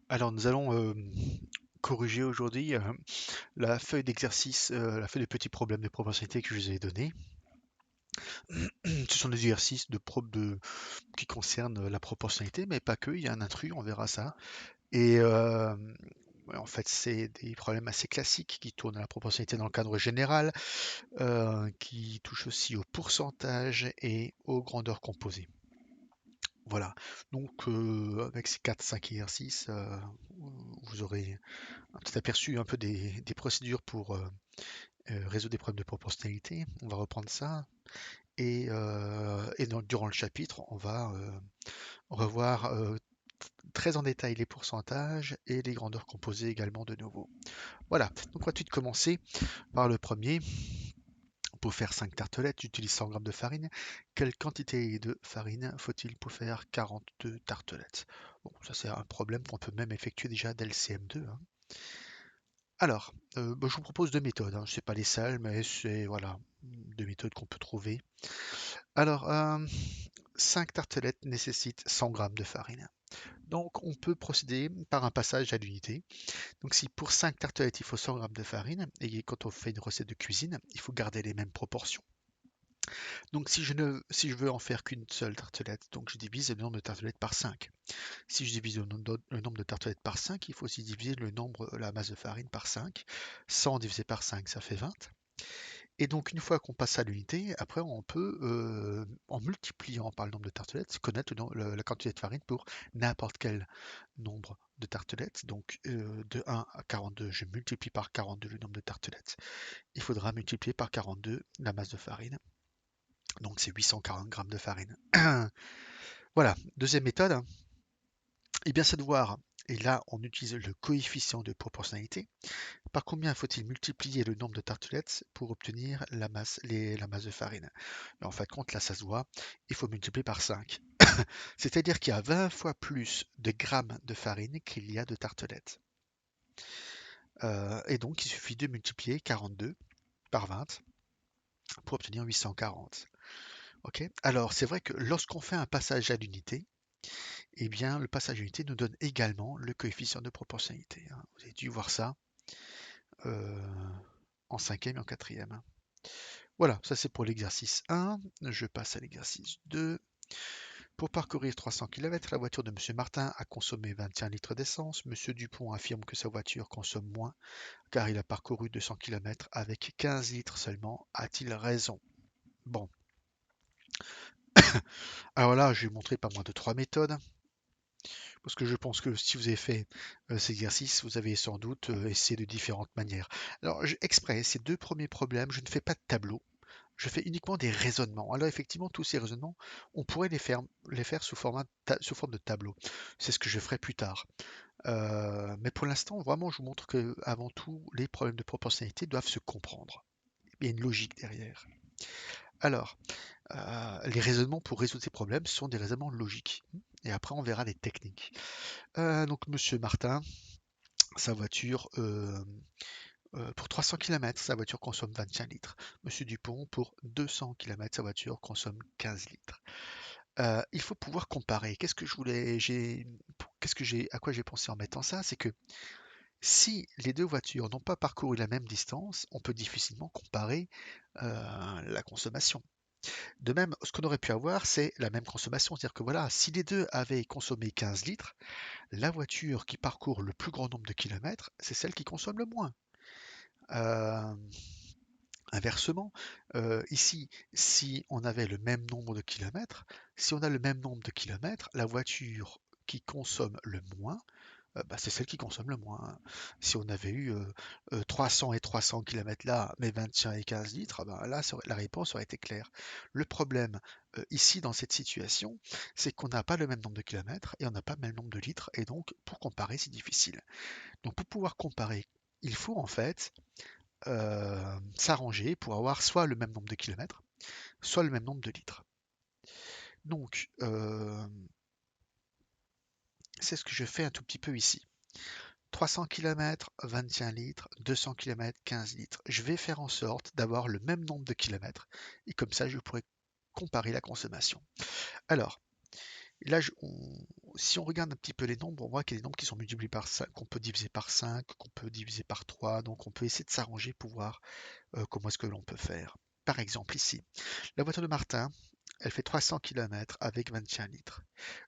Alors nous allons corriger aujourd'hui la feuille d'exercice, la feuille de petits problèmes de proportionnalité que je vous ai donnée. Ce sont des exercices qui concernent la proportionnalité, mais pas que, il y a un intrus, on verra ça. Et ouais, en fait, c'est des problèmes assez classiques qui tournent à la proportionnalité dans le cadre général, qui touchent aussi au pourcentage et aux grandeurs composées. Voilà, donc avec ces 4-5 exercices, vous aurez un petit aperçu un peu des procédures pour résoudre des problèmes de proportionnalité. On va reprendre ça. Durant le chapitre, on va revoir très en détail les pourcentages et les grandeurs composées également de nouveau. Voilà, donc on va tout de suite commencer par le premier. Pour faire 5 tartelettes, j'utilise 100 g de farine. Quelle quantité de farine faut-il pour faire 42 tartelettes? Bon, ça c'est un problème qu'on peut même effectuer déjà dès le CM2, hein. Alors, bah, je vous propose deux méthodes, hein. C'est pas les seules, mais c'est voilà, deux méthodes qu'on peut trouver. Alors, 5 tartelettes nécessitent 100 g de farine. Donc, on peut procéder par un passage à l'unité. Donc, si pour 5 tartelettes, il faut 100 g de farine, et quand on fait une recette de cuisine, il faut garder les mêmes proportions. Donc, si je veux en faire qu'une seule tartelette, donc je divise le nombre de tartelettes par 5. Si je divise le nombre de tartelettes par 5, il faut aussi diviser la masse de farine par 5. 100 divisé par 5, ça fait 20. Et donc, une fois qu'on passe à l'unité, après, on peut, en multipliant par le nombre de tartelettes, connaître la quantité de farine pour n'importe quel nombre de tartelettes. Donc, de 1 à 42, je multiplie par 42 le nombre de tartelettes. Il faudra multiplier par 42 la masse de farine. Donc, c'est 840 grammes de farine. Voilà, deuxième méthode. Eh bien, c'est de voir, et là, on utilise le coefficient de proportionnalité. Par combien faut-il multiplier le nombre de tartelettes pour obtenir la masse de farine? Et en fait, compte, là, ça se voit, il faut multiplier par 5. C'est-à-dire qu'il y a 20 fois plus de grammes de farine qu'il y a de tartelettes. Et donc, il suffit de multiplier 42 par 20 pour obtenir 840. Ok. Alors, c'est vrai que lorsqu'on fait un passage à l'unité, eh bien, le passage à l'unité nous donne également le coefficient de proportionnalité, hein. Vous avez dû voir ça euh, en cinquième et en quatrième. Voilà, ça c'est pour l'exercice 1. Je passe à l'exercice 2. Pour parcourir 300 km, la voiture de M. Martin a consommé 21 litres d'essence. M. Dupont affirme que sa voiture consomme moins car il a parcouru 200 km avec 15 litres seulement. A-t-il raison? Bon, alors là, je vais montrer pas moins de trois méthodes parce que je pense que si vous avez fait cet exercice, vous avez sans doute essayé de différentes manières. Alors, exprès, ces deux premiers problèmes, je ne fais pas de tableau. Je fais uniquement des raisonnements. Alors effectivement, tous ces raisonnements, on pourrait les faire sous forme de tableau. C'est ce que je ferai plus tard. Mais pour l'instant, vraiment, je vous montre que avant tout, les problèmes de proportionnalité doivent se comprendre. Il y a une logique derrière. Alors, les raisonnements pour résoudre ces problèmes sont des raisonnements logiques. Et après, on verra les techniques. Donc, Monsieur Martin, sa voiture, pour 300 km, sa voiture consomme 25 litres. Monsieur Dupont, pour 200 km, sa voiture consomme 15 litres. Il faut pouvoir comparer. À quoi j'ai pensé en mettant ça? C'est que si les deux voitures n'ont pas parcouru la même distance, on peut difficilement comparer la consommation. De même, ce qu'on aurait pu avoir, c'est la même consommation. C'est-à-dire que voilà, si les deux avaient consommé 15 litres, la voiture qui parcourt le plus grand nombre de kilomètres, c'est celle qui consomme le moins. Euh, Inversement, ici, si on avait le même nombre de kilomètres, si on a le même nombre de kilomètres, la voiture qui consomme le moins, bah, c'est celle qui consomme le moins. Si on avait eu 300 et 300 kilomètres là, mais 25 et 15 litres, bah, là, la réponse aurait été claire. Le problème ici, dans cette situation, c'est qu'on n'a pas le même nombre de kilomètres et on n'a pas le même nombre de litres, et donc pour comparer, c'est difficile. Donc pour pouvoir comparer, il faut en fait s'arranger pour avoir soit le même nombre de kilomètres, soit le même nombre de litres. Donc, c'est ce que je fais un tout petit peu ici. 300 km, 21 litres, 200 km, 15 litres. Je vais faire en sorte d'avoir le même nombre de kilomètres et comme ça, je pourrai comparer la consommation. Alors, là, si on regarde un petit peu les nombres, on voit qu'il y a des nombres qui sont multipliés par 5, qu'on peut diviser par 5, qu'on peut diviser par 3, donc on peut essayer de s'arranger pour voir comment est-ce que l'on peut faire. Par exemple, ici, la voiture de Martin, elle fait 300 km avec 21 litres.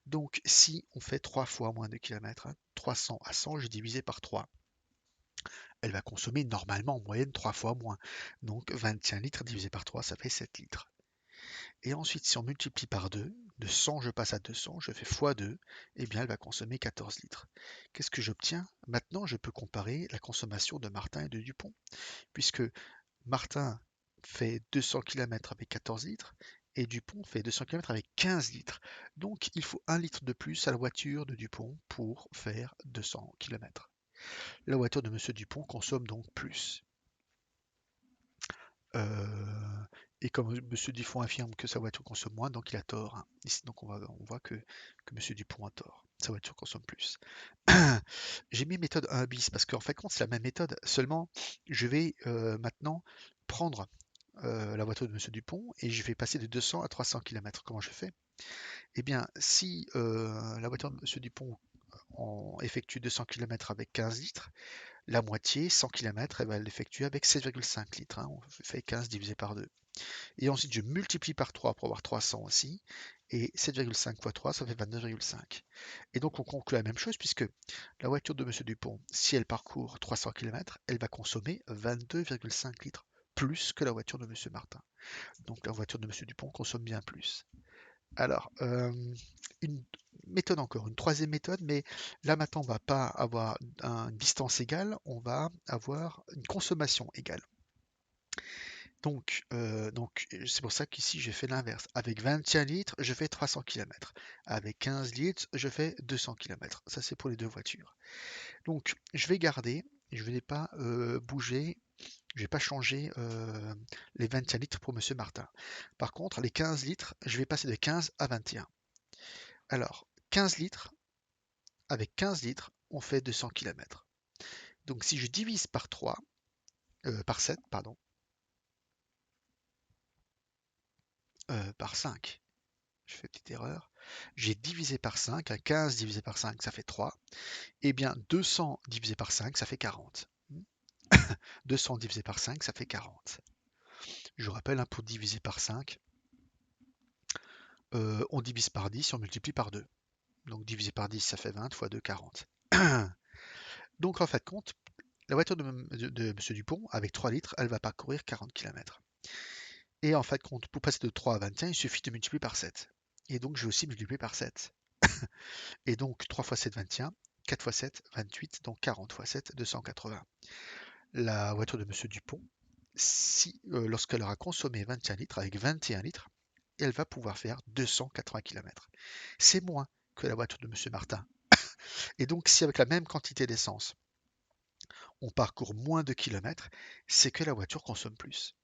Donc, si on fait 3 fois moins de kilomètres, 300 à 100, j'ai divisé par 3. Elle va consommer normalement en moyenne 3 fois moins. Donc, 21 litres divisé par 3, ça fait 7 litres. Et ensuite, si on multiplie par 2, de 100, je passe à 200, je fais fois 2, eh bien, elle va consommer 14 litres. Qu'est-ce que j'obtiens? Maintenant, je peux comparer la consommation de Martin et de Dupont, puisque Martin fait 200 km avec 14 litres et Dupont fait 200 km avec 15 litres. Donc, il faut 1 litre de plus à la voiture de Dupont pour faire 200 km. La voiture de Monsieur Dupont consomme donc plus. Euh, et comme Monsieur Dupont affirme que sa voiture consomme moins, donc il a tort, hein. Ici, donc on voit que Monsieur Dupont a tort. Sa voiture consomme plus. J'ai mis méthode 1 bis parce qu'en fait, c'est la même méthode. Seulement, je vais maintenant prendre la voiture de Monsieur Dupont et je vais passer de 200 à 300 km. Comment je fais? Eh bien, si la voiture de Monsieur Dupont effectue 200 km avec 15 litres, la moitié, 100 km, elle va l'effectuer avec 7,5 litres, hein. On fait 15 divisé par 2. Et ensuite, je multiplie par 3 pour avoir 300 aussi. Et 7,5 fois 3, ça fait 29,5. Et donc, on conclut la même chose puisque la voiture de Monsieur Dupont, si elle parcourt 300 km, elle va consommer 22,5 litres, plus que la voiture de Monsieur Martin. Donc, la voiture de Monsieur Dupont consomme bien plus. Alors, une méthode encore, une troisième méthode, mais là maintenant, on ne va pas avoir une distance égale, on va avoir une consommation égale. Donc, c'est pour ça qu'ici j'ai fait l'inverse. Avec 21 litres, je fais 300 km. Avec 15 litres, je fais 200 km. Ça, c'est pour les deux voitures. Donc, je vais garder, je ne vais pas bouger, je ne vais pas changer les 21 litres pour Monsieur Martin. Par contre, les 15 litres, je vais passer de 15 à 21. Alors, 15 litres, avec 15 litres, on fait 200 km. Donc, si je divise par 3, par 7, pardon, par 5, je fais une petite erreur, j'ai divisé par 5, 15 divisé par 5, ça fait 3. Eh bien, 200 divisé par 5, ça fait 40. 200 divisé par 5, ça fait 40. Je vous rappelle, pour diviser par 5, on divise par 10, on multiplie par 2. Donc divisé par 10, ça fait 20, fois 2, 40. Donc en fait, compte, la voiture de M. Dupont, avec 3 litres, elle va parcourir 40 km. Et en fait, compte, pour passer de 3 à 21, il suffit de multiplier par 7. Et donc, je vais aussi multiplier par 7. Et donc, 3 fois 7, 21. 4 fois 7, 28. Donc, 40 fois 7, 280. La voiture de M. Dupont, lorsqu'elle aura consommé 21 litres, avec 21 litres, elle va pouvoir faire 280 km. C'est moins que la voiture de M. Martin. Et donc, si avec la même quantité d'essence, on parcourt moins de kilomètres, c'est que la voiture consomme plus.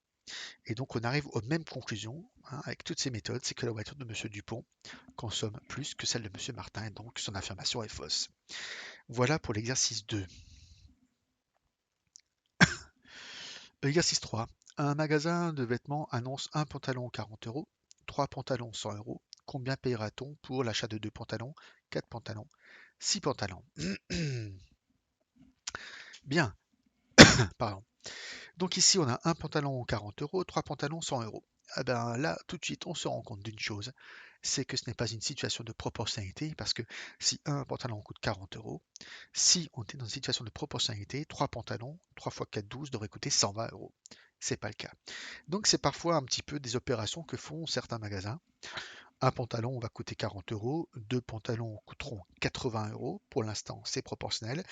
Et donc, on arrive aux mêmes conclusions, hein, avec toutes ces méthodes, c'est que la voiture de M. Dupont consomme plus que celle de M. Martin, et donc son affirmation est fausse. Voilà pour l'exercice 2. Exercice 3. Un magasin de vêtements annonce un pantalon 40 euros, 3 pantalons 100 euros. Combien payera-t-on pour l'achat de 2 pantalons, 4 pantalons, 6 pantalons? Bien, pardon. Donc ici, on a un pantalon 40 euros, 3 pantalons 100 euros. Ah ben là, tout de suite, on se rend compte d'une chose, c'est que ce n'est pas une situation de proportionnalité, parce que si un pantalon coûte 40 euros, si on était dans une situation de proportionnalité, 3 pantalons, 3 fois 4, 12, devraient coûter 120 euros. C'est pas le cas. Donc c'est parfois un petit peu des opérations que font certains magasins. Un pantalon va coûter 40 euros, deux pantalons coûteront 80 euros. Pour l'instant, c'est proportionnel.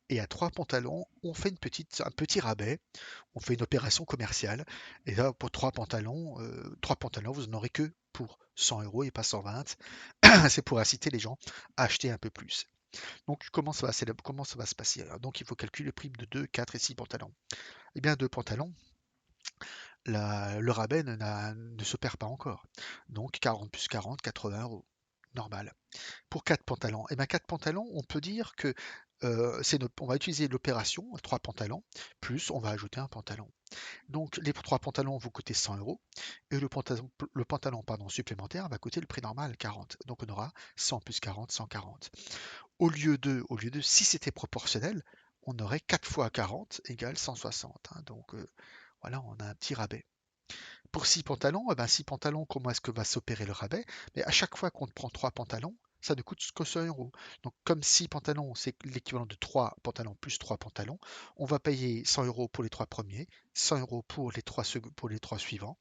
Et à trois pantalons, on fait un petit rabais, on fait une opération commerciale. Et là, pour trois pantalons, vous n'en aurez que pour 100 euros et pas 120. C'est pour inciter les gens à acheter un peu plus. Donc, comment ça va se passer? Donc, il faut calculer le prix de 2, 4 et 6 pantalons. Eh bien, deux pantalons, le rabais ne s'opère pas encore. Donc 40 plus 40, 80 euros. normal. Pour 4 pantalons, et bien 4 pantalons, on peut dire que on va utiliser l'opération 3 pantalons, plus on va ajouter un pantalon. Donc les 3 pantalons vont coûter 100 euros, et le pantalon pardon, supplémentaire va coûter le prix normal 40. Donc on aura 100 plus 40, 140. Au lieu de si c'était proportionnel, on aurait 4 fois 40 égale 160, hein. Donc voilà, on a un petit rabais. Pour 6 pantalons, eh ben 6 pantalons, comment est-ce que va s'opérer le rabais? Mais à chaque fois qu'on prend 3 pantalons, ça ne coûte que 100 euros. Donc comme 6 pantalons, c'est l'équivalent de 3 pantalons plus 3 pantalons, on va payer 100 euros pour les 3 premiers, 100 euros pour les 3 suivants,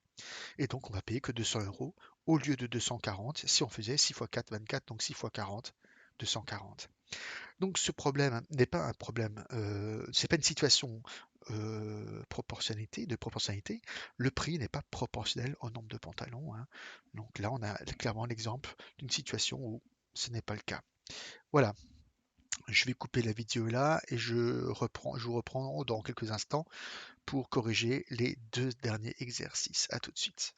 et donc on va payer que 200 euros au lieu de 240 si on faisait 6 fois 4, 24, donc 6 fois 40, 240. Donc ce problème n'est pas un problème, c'est pas une situation de proportionnalité. Le prix n'est pas proportionnel au nombre de pantalons, hein. Donc là, on a clairement l'exemple d'une situation où ce n'est pas le cas. Voilà, je vais couper la vidéo là et je vous reprends dans quelques instants pour corriger les deux derniers exercices. À tout de suite.